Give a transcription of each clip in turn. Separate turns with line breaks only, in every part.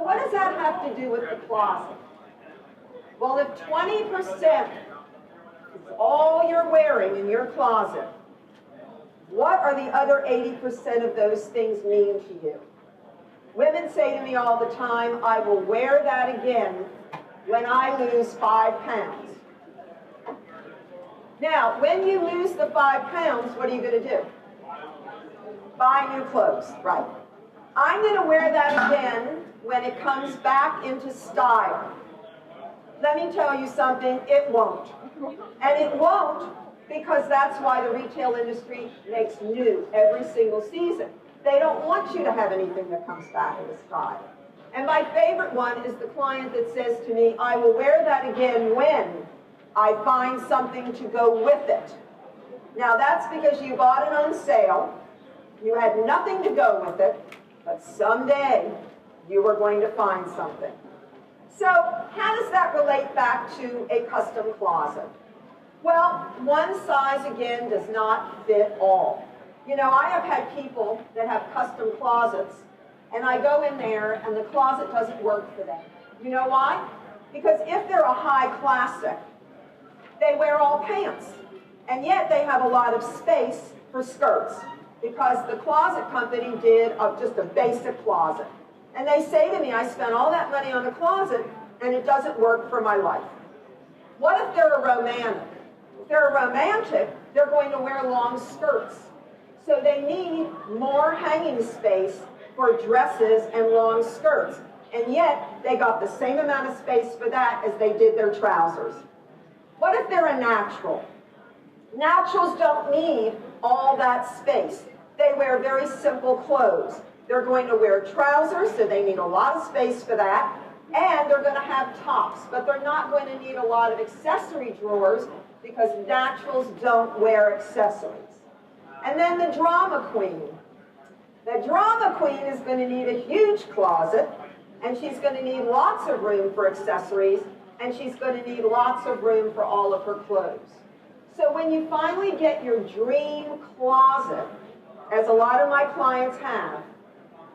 So what does that have to do with the closet? Well, if 20% is all you're wearing in your closet, what are the other 80% of those things mean to you? Women say to me all the time, I will wear that again when I lose 5 pounds. Now, when you lose the 5 pounds, what are you going to do? Buy new clothes, right? I'm going to wear that again when it comes back into style. Let me tell you something, it won't. And it won't because that's why the retail industry makes new every single season. They don't want you to have anything that comes back into style. And my favorite one is the client that says to me, I will wear that again when I find something to go with it. Now that's because you bought it on sale, you had nothing to go with it, but someday you were going to find something. So how does that relate back to a custom closet? Well, one size again does not fit all. You know, I have had people that have custom closets and I go in there and the closet doesn't work for them. You know why? Because if they're a high classic, they wear all pants, and yet they have a lot of space for skirts because the closet company did just a basic closet. And they say to me, I spent all that money on a closet and it doesn't work for my life. What if they're a romantic? If they're a romantic, they're going to wear long skirts. So they need more hanging space for dresses and long skirts. And yet they got the same amount of space for that as they did their trousers. What if they're a natural? Naturals don't need all that space. They wear very simple clothes. They're going to wear trousers, so they need a lot of space for that. And they're going to have tops, but they're not going to need a lot of accessory drawers because naturals don't wear accessories. And then the drama queen. The drama queen is going to need a huge closet, and she's going to need lots of room for accessories, and she's going to need lots of room for all of her clothes. So when you finally get your dream closet, as a lot of my clients have,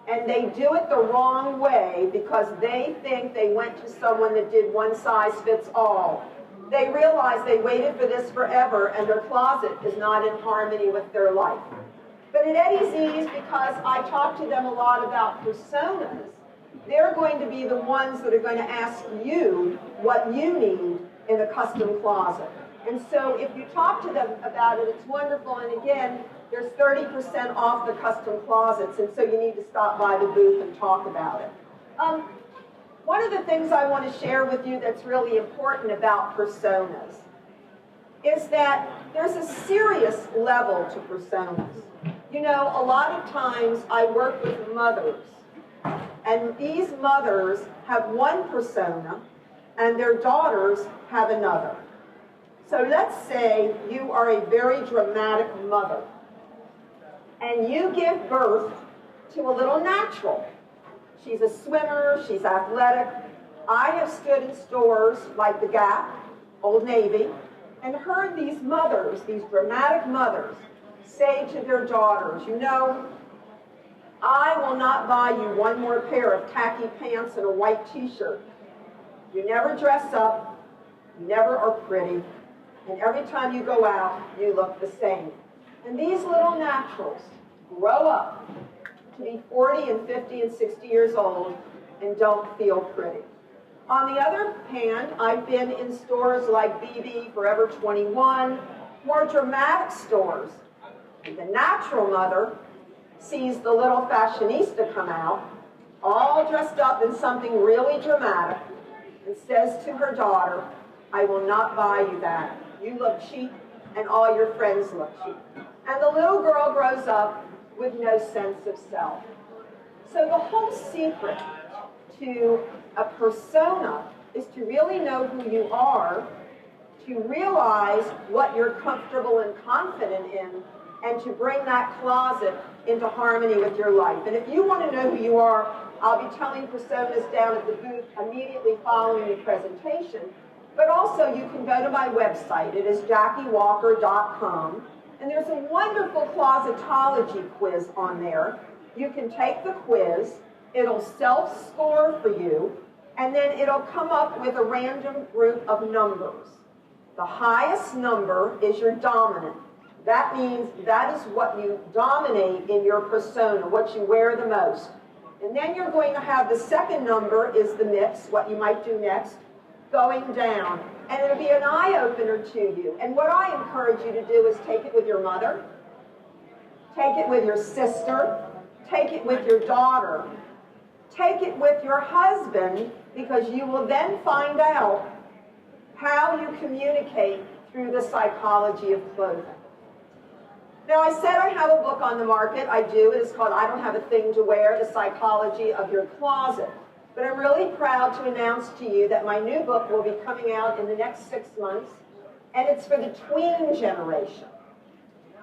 and they do it the wrong way because they think they went to someone that did one size fits all, they realize they waited for this forever and their closet is not in harmony with their life. But at Eddie's Ease, because I talk to them a lot about personas, they're going to be the ones that are going to ask you what you need in a custom closet. And so if you talk to them about it, it's wonderful. And again, there's 30% off the custom closets, and so you need to stop by the booth and talk about it. One of the things I want to share with you that's really important about personas is that there's a serious level to personas. You know, a lot of times I work with mothers, and these mothers have one persona, and their daughters have another. So let's say you are a very dramatic mother, and you give birth to a little natural. She's a swimmer, she's athletic. I have stood in stores like the Gap, Old Navy, and heard these mothers, these dramatic mothers, say to their daughters, you know, I will not buy you one more pair of khaki pants and a white t-shirt. You never dress up, you never are pretty, and every time you go out, you look the same. And these little naturals grow up to be 40 and 50 and 60 years old and don't feel pretty. On the other hand, I've been in stores like BB, Forever 21, more dramatic stores. And the natural mother sees the little fashionista come out, all dressed up in something really dramatic, and says to her daughter, I will not buy you that. You look cheap, and all your friends look cheap. And the little girl grows up with no sense of self. So the whole secret to a persona is to really know who you are, to realize what you're comfortable and confident in, and to bring that closet into harmony with your life. And if you want to know who you are, I'll be telling personas down at the booth immediately following the presentation. But also you can go to my website. It is JackieWalker.com. And there's a wonderful Closetology quiz on there. You can take the quiz. It'll self-score for you, and then it'll come up with a random group of numbers. The highest number is your dominant. That means that is what you dominate in your persona, what you wear the most. And then you're going to have the second number is the mix, what you might do next, going down. And it'll be an eye-opener to you. And what I encourage you to do is take it with your mother, take it with your sister, take it with your daughter, take it with your husband, because you will then find out how you communicate through the psychology of clothing. Now, I said I have a book on the market. I do. It is called I Don't Have a Thing to Wear, The Psychology of Your Closet. But I'm really proud to announce to you that my new book will be coming out in the next 6 months, and it's for the tween generation.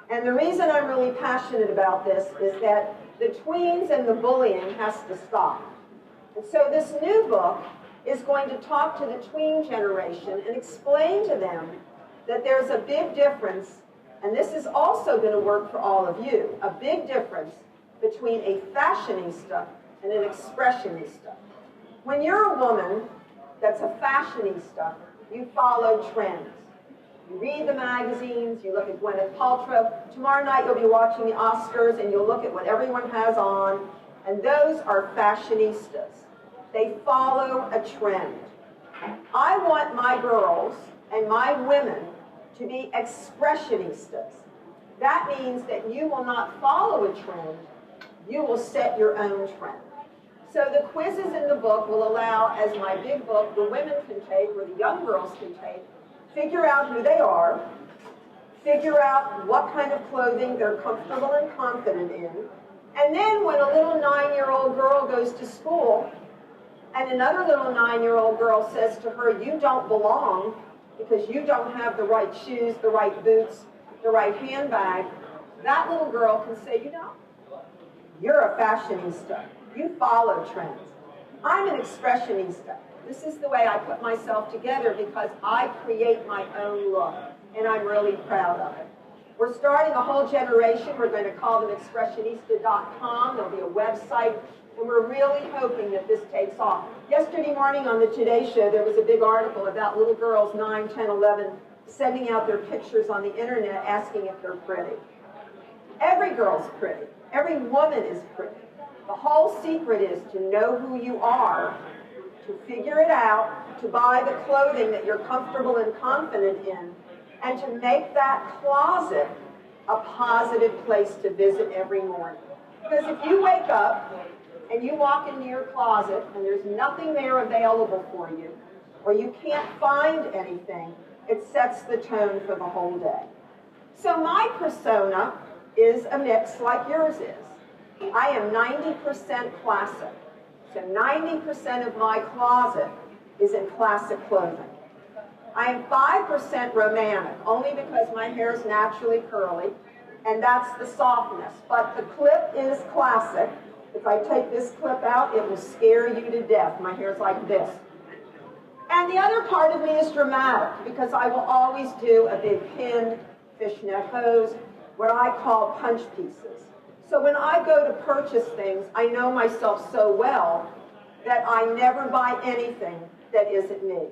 And the reason I'm really passionate about this is that the tweens and the bullying has to stop. And so this new book is going to talk to the tween generation and explain to them that there's a big difference, and this is also going to work for all of you, a big difference between a fashionista and an expressionista. When you're a woman that's a fashionista, you follow trends. You read the magazines, you look at Gwyneth Paltrow. Tomorrow night you'll be watching the Oscars and you'll look at what everyone has on, and those are fashionistas. They follow a trend. I want my girls and my women to be expressionistas. That means that you will not follow a trend, you will set your own trend. So the quizzes in the book will allow, as my big book, the women can take, or the young girls can take, figure out who they are, figure out what kind of clothing they're comfortable and confident in, and then when a little 9-year-old girl goes to school, and another little 9-year-old girl says to her, you don't belong because you don't have the right shoes, the right boots, the right handbag, that little girl can say, you know, you're a fashionista. You follow trends. I'm an expressionista. This is the way I put myself together because I create my own look, and I'm really proud of it. We're starting a whole generation. We're going to call them expressionista.com. There'll be a website, and we're really hoping that this takes off. Yesterday morning on the Today Show, there was a big article about little girls, 9, 10, 11, sending out their pictures on the internet asking if they're pretty. Every girl's pretty. Every woman is pretty. The whole secret is to know who you are, to figure it out, to buy the clothing that you're comfortable and confident in, and to make that closet a positive place to visit every morning. Because if you wake up and you walk into your closet and there's nothing there available for you, or you can't find anything, it sets the tone for the whole day. So my persona is a mix like yours is. I am 90% classic. So 90% of my closet is in classic clothing. I am 5% romantic, only because my hair is naturally curly, and that's the softness. But the clip is classic. If I take this clip out, it will scare you to death. My hair's like this. And the other part of me is dramatic, because I will always do a big pin, fishnet hose, what I call punch pieces. So when I go to purchase things, I know myself so well that I never buy anything that isn't me.